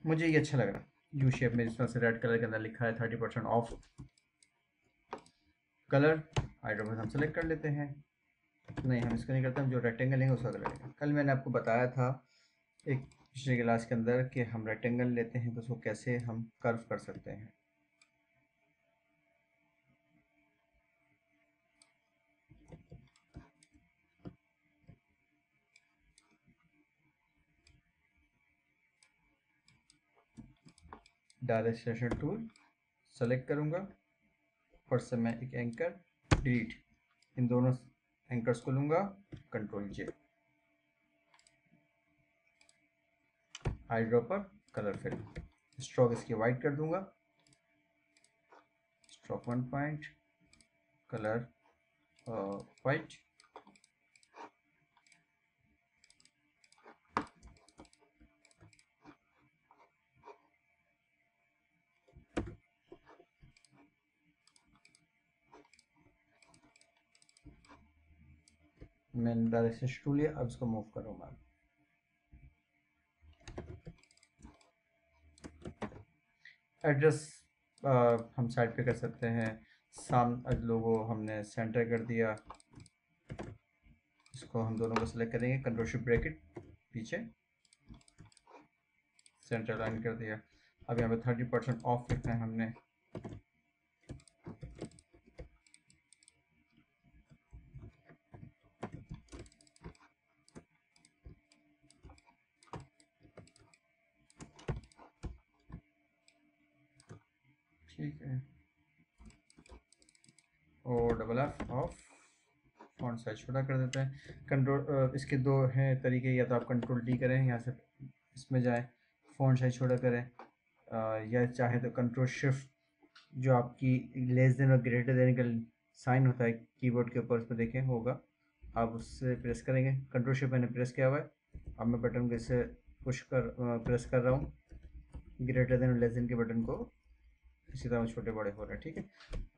मुझे ये अच्छा लग रहा है यू शेप में, जिस तरह से रेड कलर के अंदर लिखा है 30% ऑफ। कलर हाइड्रोबस हम सेलेक्ट कर लेते हैं। नहीं, हम इसका नहीं करते, हम जो रेक्टेंगल है उसका कलर लेंगे। कल मैंने आपको बताया था एक पिछले क्लास के अंदर कि हम रेक्टेंगल लेते हैं तो उसको कैसे हम कर्व कर सकते हैं। डायरेक्शन टूल सेलेक्ट करूंगा और से मैं एक एंकर डिलीट, इन दोनों एंकर्स को लूंगा, कंट्रोल जे, आईड्रॉपर कलर फिल, स्ट्रोक इसकी वाइट कर दूंगा, स्ट्रोक 1 पॉइंट, कलर वाइट। मैंने डायरेक्शन टूल लिया, अब इसको मूव करूंगा। एड्रेस हम साइड पे कर सकते हैं, लोगो हमने सेंटर कर दिया, इसको हम दोनों को सेलेक्ट करेंगे, कंट्रोल शिफ्ट ब्रैकेट पीछे सेंटर लाइन कर दिया। अब यहाँ पे 30% ऑफ लिखना है हमने, ठीक है, और double F of, font size छोटा कर देते हैं। कंट्रोल इसके दो हैं तरीके, या तो आप कंट्रोल डी करें, यहाँ से इसमें जाएं, फॉन्ट साइज छोटा करें, या चाहे तो कंट्रोल शिफ्ट, जो आपकी लेस देन और ग्रेटर देन का साइन होता है कीबोर्ड के ऊपर, उस पर देखें होगा, आप उससे प्रेस करेंगे। कंट्रोल शिफ्ट मैंने प्रेस किया हुआ है, अब मैं बटन को इससे पुश कर प्रेस कर रहा हूँ, ग्रेटर देन और लेस देन के बटन को इसी तरह छोटे बड़े हो रहे हैं, ठीक है।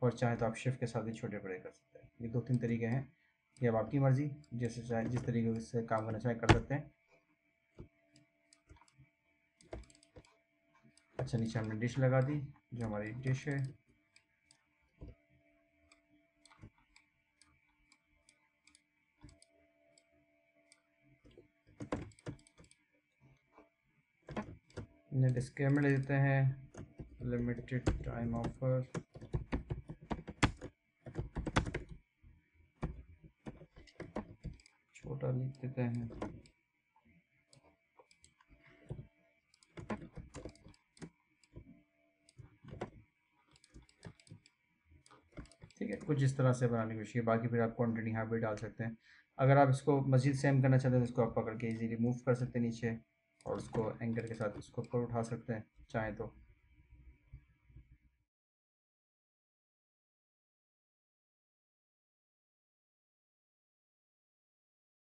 और चाहे तो आप शिफ्ट के साथ भी छोटे बड़े कर सकते हैं। ये 2-3 तरीके हैं, ये अब आपकी मर्जी, जैसे चाहे जिस तरीके से काम करना चाहे कर सकते हैं। अच्छा, नीचे हमने डिश लगा दी, जो हमारी डिश है। इन्हें डिस्क्लेमर ले देते हैं, लिमिटेड टाइम ऑफर, छोटा लिख देते हैं। ठीक है, कुछ इस तरह से बनाने की कोशिश की, बाकी फिर आप क्वांटिटी यहाँ भी डाल सकते हैं। अगर आप इसको मज़ीद सेम करना चाहते हैं तो इसको आप पकड़ के इजीली मूव कर सकते हैं नीचे, और उसको एंकर के साथ इसको ऊपर उठा सकते हैं चाहें तो।